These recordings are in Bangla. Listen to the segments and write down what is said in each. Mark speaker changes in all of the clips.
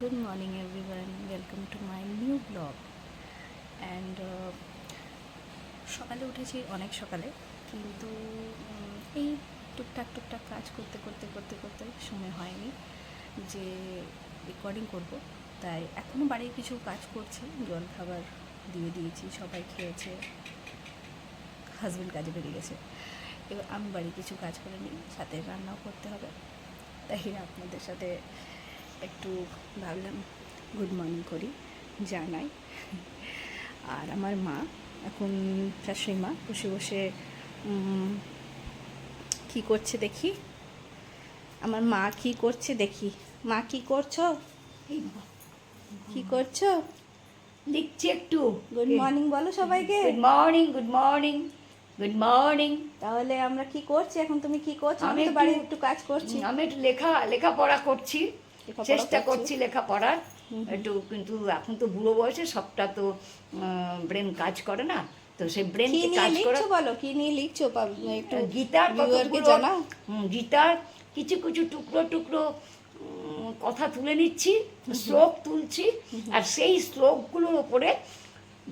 Speaker 1: Good morning everyone, welcome to my new vlog and সকালে উঠেছি অনেক সকালে কিন্তু এই টুকটাক কাজ করতে করতে সময় হয়নি যে রেকর্ডিং করব। তাই এখনও বাড়ির কিছু কাজ করছি, জল খাবার দিয়ে দিয়েছি, সবাই খেয়েছে, হাজব্যান্ড কাজে বেরিয়ে গেছে। এবার আমি বাড়ির কিছু কাজ করে নিই, সাথে রান্নাও করতে হবে। তাই আপনাদের সাথে একটু ভাবলাম গুড মর্নিং করি, জানাই। আর আমার মা এখন শাশুড়ি মা বসে বসে কী করছে দেখি, আমার মা কি করছে দেখি। মা কি করছো, কি করছো?
Speaker 2: লিখছি একটু।
Speaker 1: গুড মর্নিং বলো সবাইকে।
Speaker 2: Good morning, good morning, good morning.
Speaker 1: তাহলে আমরা কি করছি এখন? তুমি কি করছো? আমি তো
Speaker 2: একটু-
Speaker 1: বাড়ির একটু কাজ করছি,
Speaker 2: আমি একটু লেখাপড়া করছি,
Speaker 1: লেখাপড়া
Speaker 2: চেষ্টা
Speaker 1: করছি।
Speaker 2: করছি লেখাপড়ার একটু, কিন্তু এখন তো বুড়ো বয়সে সবটা তো ব্রেন কাজ করে না, তো সেই ব্রেন
Speaker 1: কি নিয়ে
Speaker 2: কাজ করে।
Speaker 1: লিখছো বলো, কি নিয়ে লিখছো একটু
Speaker 2: গীতার
Speaker 1: ভিউয়ারকে
Speaker 2: কতগুলো-
Speaker 1: জানাও।
Speaker 2: গীতার কিছু কিছু টুকরো টুকরো কথা তুলে নিচ্ছি, শ্লোক তুলছি, আর সেই শ্লোকগুলোর ওপরে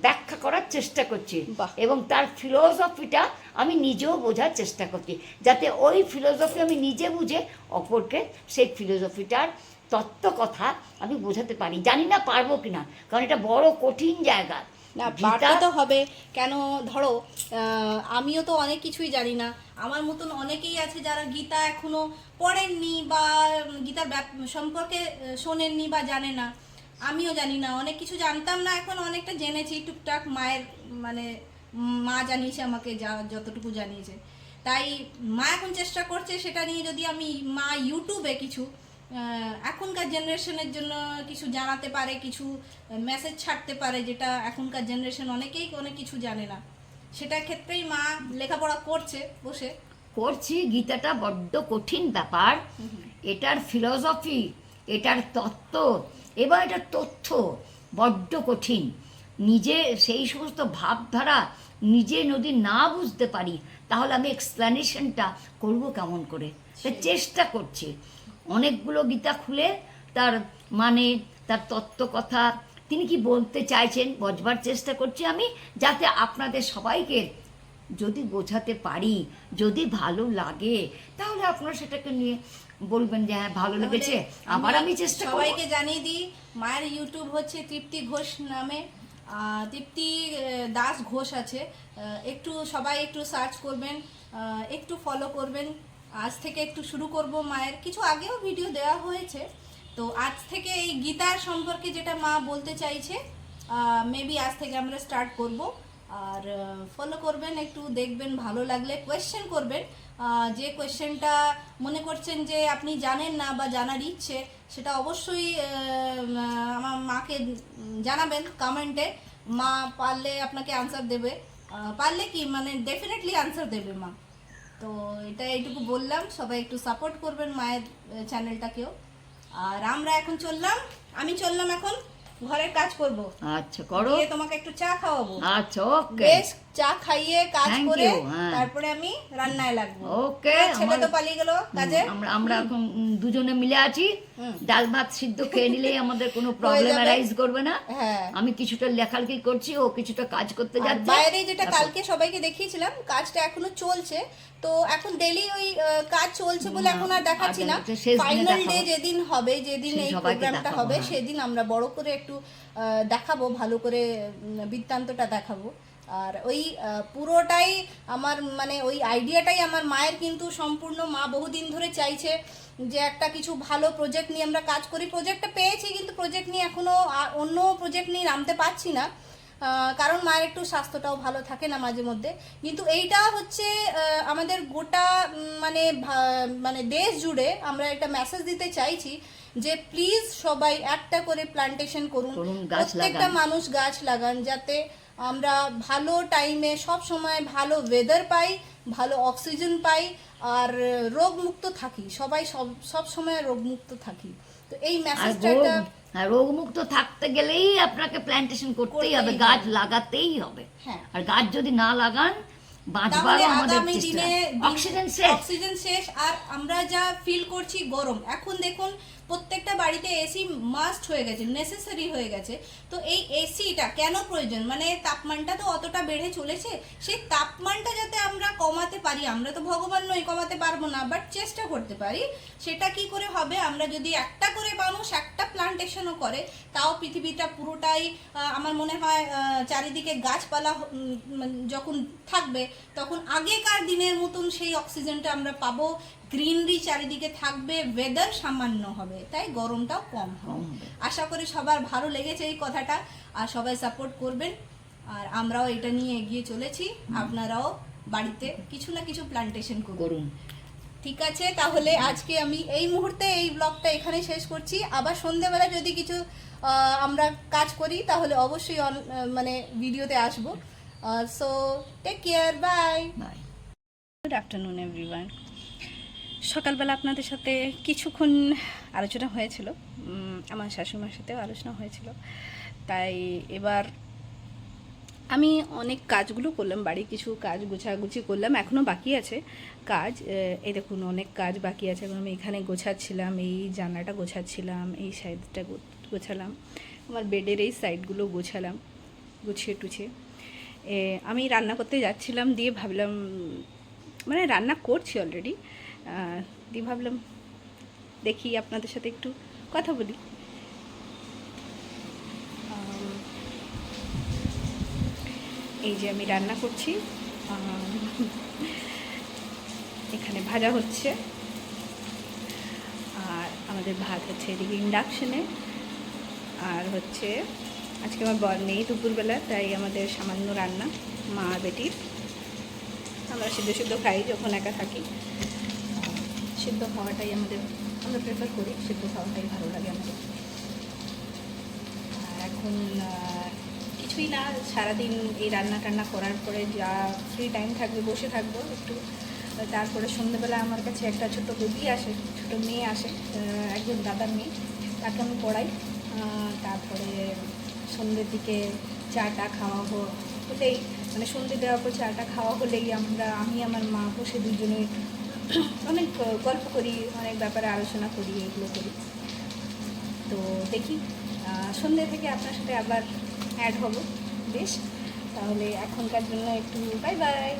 Speaker 2: ব্যাখ্যা করার চেষ্টা করছি
Speaker 1: বাহ।
Speaker 2: এবং তার ফিলোসফিটা আমি নিজেও বোঝার চেষ্টা করছি, যাতে ওই ফিলোসফি আমি নিজে বুঝে অপরকে সেই ফিলোসফিটার তত্ত্ব কথা আমি বোঝাতে পারি। জানি না পারবো কিনা, কারণ এটা বড় কঠিন জায়গা।
Speaker 1: না,
Speaker 2: গীতা
Speaker 1: পারতে তো হবে। কেন ধরো, আমিও তো অনেক কিছুই জানি না। আমার মতন অনেকেই আছে যারা গীতা এখনো পড়েননি বা গীতার সম্পর্কে শোনেননি বা জানে না। আমিও জানি না, অনেক কিছু জানতাম না, এখন অনেকটা জেনেছি টুকটাক। মায়ের মানে মা জানিয়েছে আমাকে, যতটুকু জানিয়েছে। তাই মা এখন চেষ্টা করছে সেটা নিয়ে, যদি আমি মা ইউটিউবে কিছু এখনকার জেনারেশনের জন্য কিছু জানাতে পারে, কিছু মেসেজ ছাড়তে পারে, যেটা এখনকার জেনারেশন অনেকেই অনেক কিছু জানে না, সেটার ক্ষেত্রেই মা লেখাপড়া করছে বসে।
Speaker 2: করছি। গীতাটা বড্ড কঠিন ব্যাপার, এটার ফিলসফি, এটার তত্ত্ব এবং এটার তথ্য বড্ড কঠিন। নিজে সেই সমস্ত ভাবধারা নিজে যদি না বুঝতে পারি, তাহলে আমি এক্সপ্লেনেশনটা করব কেমন করে? তাই চেষ্টা করছি অনেকগুলো গীতা খুলে তার মানে, তার তত্ত্ব কথা, তিনি কি বলতে চাইছেন বোঝবার চেষ্টা করছি আমি, যাতে আপনাদের সবাইকে যদি বোঝাতে পারি, যদি ভালো লাগে, তাহলে আপনারা সেটাকে নিয়ে বলবেন যে হ্যাঁ ভালো লেগেছে, আবার আমি চেষ্টা করব।
Speaker 1: সবাইকে জানিয়ে দিই, মায়ের ইউটিউব হচ্ছে তৃপ্তি ঘোষ নামে, তৃপ্তি দাস ঘোষ আছে। একটু সবাই একটু সার্চ করবেন, একটু ফলো করবেন। আজ থেকে একটু শুরু করব। মায়ের কিছু আগেও ভিডিও দেওয়া হয়েছে, তো আজ থেকে এই গীতার সম্পর্কে যেটা মা বলতে চাইছে, মেবি আজ থেকে আমরা স্টার্ট করব। আর ফলো করবেন, একটু দেখবেন, ভালো লাগলে কোয়েশ্চেন করবেন। যে কোয়েশ্চেনটা মনে করছেন যে আপনি জানেন না বা জানার ইচ্ছে, সেটা অবশ্যই আমার মাকে জানাবেন কমেন্টে। মা পারলে আপনাকে আনসার দেবে, পারলে কি মানে ডেফিনেটলি আনসার দেবে মা। তো এটা এইটুকু বললাম, সবাই একটু সাপোর্ট করবেন মায়ের চ্যানেলটাকেও। আর আমরা এখন আমি চললাম এখন ঘরের কাজ করব।
Speaker 2: আচ্ছা করো,
Speaker 1: গিয়ে তোমাকে একটু চা খাওয়াবো।
Speaker 2: আচ্ছা ওকে,
Speaker 1: বেশ, চা খাইয়ে কাজ
Speaker 2: Thank
Speaker 1: করে
Speaker 2: you, হ্যাঁ।
Speaker 1: তারপরে আমি রান্নায় লাগবো।
Speaker 2: ওকে।
Speaker 1: হ্যাঁ, ছেলে তো পালিয়ে গেল কাজে।
Speaker 2: আমরা এখন দুজনে মিলে আছি, ডাল ভাত সিদ্ধ খেয়ে নিলেই আমাদের কোনো প্রবলেম
Speaker 1: যাবে।
Speaker 2: অ্যারাইজ করবে না।
Speaker 1: হ্যাঁ।
Speaker 2: আমি কিছুটা লেখালেখি করছি, ও কিছুটা কাজ করতে
Speaker 1: আর
Speaker 2: যাচ্ছে।
Speaker 1: বাইরে যেটা কালকে সবাইকে দেখিয়েছিলাম, কাজটা এখনো চলছে। তো এখন ডেইলি ওই কাজ চলছে বলে এখন আর দেখাচ্ছি না।
Speaker 2: আচ্ছা, শেষ দিনে
Speaker 1: ফাইনাল ডে
Speaker 2: দেখাবো।
Speaker 1: যেদিন হবে, যেদিন
Speaker 2: সেই
Speaker 1: এই
Speaker 2: সবাইকে
Speaker 1: প্রোগ্রামটা
Speaker 2: দেখাবো,
Speaker 1: হবে,
Speaker 2: হ্যাঁ।
Speaker 1: সেদিন আমরা বড় করে একটু দেখাবো, ভালো করে বৃত্তান্তটা দেখাবো। আর ওই পুরোটাই আমার মানে ওই আইডিয়াটাই আমার মায়ের, কিন্তু সম্পূর্ণ মা বহুদিন ধরে চাইছে যে একটা কিছু ভালো প্রজেক্ট নিয়ে আমরা কাজ করি। প্রজেক্টটা পেয়েছি, কিন্তু প্রজেক্ট নিয়ে এখনও অন্য প্রজেক্ট নিয়ে নামতে পারছি না, কারণ মায়ের একটু স্বাস্থ্যটাও ভালো থাকে না মাঝে মধ্যে। কিন্তু এইটা হচ্ছে আমাদের গোটা মানে মানে দেশ জুড়ে আমরা একটা মেসেজ দিতে চাইছি যে প্লিজ সবাই একটা করে প্লান্টেশন করুন,
Speaker 2: গাছ
Speaker 1: প্রত্যেকটা
Speaker 2: লাগান।
Speaker 1: মানুষ গাছ লাগান, যাতে আমরা ভালো টাইমে সব সময় ভালো ওয়েদার পাই, ভালো অক্সিজেন পাই, আর রোগমুক্ত থাকি, সবাই সব সময় রোগমুক্ত থাকি। তো এই
Speaker 2: আর
Speaker 1: মেসেজটা
Speaker 2: রোগমুক্ত থাকতে গেলেই আপনাকে প্ল্যান্টেশন করতেই হবে, গাছ লাগাতেই হবে।
Speaker 1: হ্যাঁ।
Speaker 2: আর গাছ যদি না লাগান, বাঁচবারও
Speaker 1: তাহলে
Speaker 2: আমাদের
Speaker 1: আগামী দিনে
Speaker 2: অক্সিজেন শেষ।
Speaker 1: অক্সিজেন শেষ। আর আমরা যা ফিল করছি গরম, এখন দেখুন প্রত্যেকটা বাড়িতে এসি মাস্ট হয়ে গেছে, নেসেসারি হয়ে গেছে। তো এই এসিটা কেন প্রয়োজন, মানে তাপমানটা তো অতটা বেড়ে চলেছে, সেই তাপমানটা যাতে আমরা কমাতে পারি, আমরা তো ভগবান নই, কমাতে পারবো না, বাট চেষ্টা করতে পারি। সেটা কি করে হবে, আমরা যদি একটা করে মানুষ একটা প্লান্টেশনও করে, তাও পৃথিবীটা পুরোটাই আমার মনে হয় চারিদিকে গাছপালা যখন থাকবে, তখন আগেকার দিনের মতন সেই অক্সিজেনটা আমরা পাবো, গ্রিনারি চারিদিকে থাকবে, ওয়েদার সামান্য হবে, তাই গরমটাও কম হবে। আশা করি সবার ভালো লেগেছে এই কথাটা, আর সবাই সাপোর্ট করবেন, আর আমরাও এটা নিয়ে এগিয়ে চলেছি। আপনারাও বাড়িতে কিছু না কিছু প্লান্টেশন করুন। ঠিক আছে, তাহলে আজকে আমি এই মুহূর্তে এই ব্লগটা এখানে শেষ করছি। আবার সন্ধ্যেবেলা যদি কিছু আমরা কাজ করি তাহলে অবশ্যই মানে ভিডিওতে আসবো। So take care, bye. Good afternoon everyone. সকালবেলা আপনাদের সাথে কিছুক্ষণ আলোচনা হয়েছিল, আমার শাশুড়িমার সাথেও আলোচনা হয়েছিল, তাই এবার আমি অনেক কাজগুলো করলাম, বাড়ি কিছু কাজ গোছাগুছি করলাম, এখনও বাকি আছে কাজ। এই দেখুন অনেক কাজ বাকি আছে এখন। আমি এখানে গোছাচ্ছিলাম, এই জানলাটা গোছাচ্ছিলাম, এই সাইডটা গোছালাম, আমার বেডের এই সাইডগুলো গোছালাম, গুছিয়ে টুছিয়ে আমি রান্না করতে যাচ্ছিলাম। দিয়ে ভাবলাম, মানে রান্না করছি অলরেডি, দিয়ে ভাবলাম দেখি আপনাদের সাথে একটু কথা বলি। এই যে আমি রান্না করছি, এখানে ভাজা হচ্ছে, আর আমাদের ভাত হচ্ছে এদিকে ইন্ডাকশনে, আর হচ্ছে আজকে আমার বর নেই দুপুরবেলা, তাই আমাদের সামান্য রান্না মা বেটির। আমরা সিদ্ধ খাই যখন একা থাকি, সিদ্ধ খাওয়াটাই আমরা প্রেফার করি, সিদ্ধ খাওয়াটাই ভালো লাগে আমাদের। এখন কিছুই না, সারাদিন এই রান্না টান্না করার পরে যা ফ্রি টাইম থাকবে বসে থাকবো একটু। তারপরে সন্ধ্যেবেলা আমার কাছে একটা ছোট বেবি আসে, ছোট মেয়ে আসে, একজন দাদার মেয়ে, তাকে আমি পড়াই। তারপরে সন্ধ্যের দিকে চাটা খাওয়া হলেই, মানে সন্ধ্যে দেওয়ার পর চাটা খাওয়া হলেই আমি আমার মা বসে দুজনে অনেক গল্প করি, অনেক ব্যাপারে আলোচনা করি, এগুলো করি। তো দেখি সন্ধ্যে থেকে আপনার সাথে আবার অ্যাড হব। বেশ, তাহলে এখনকার জন্য একটু বাই বাই।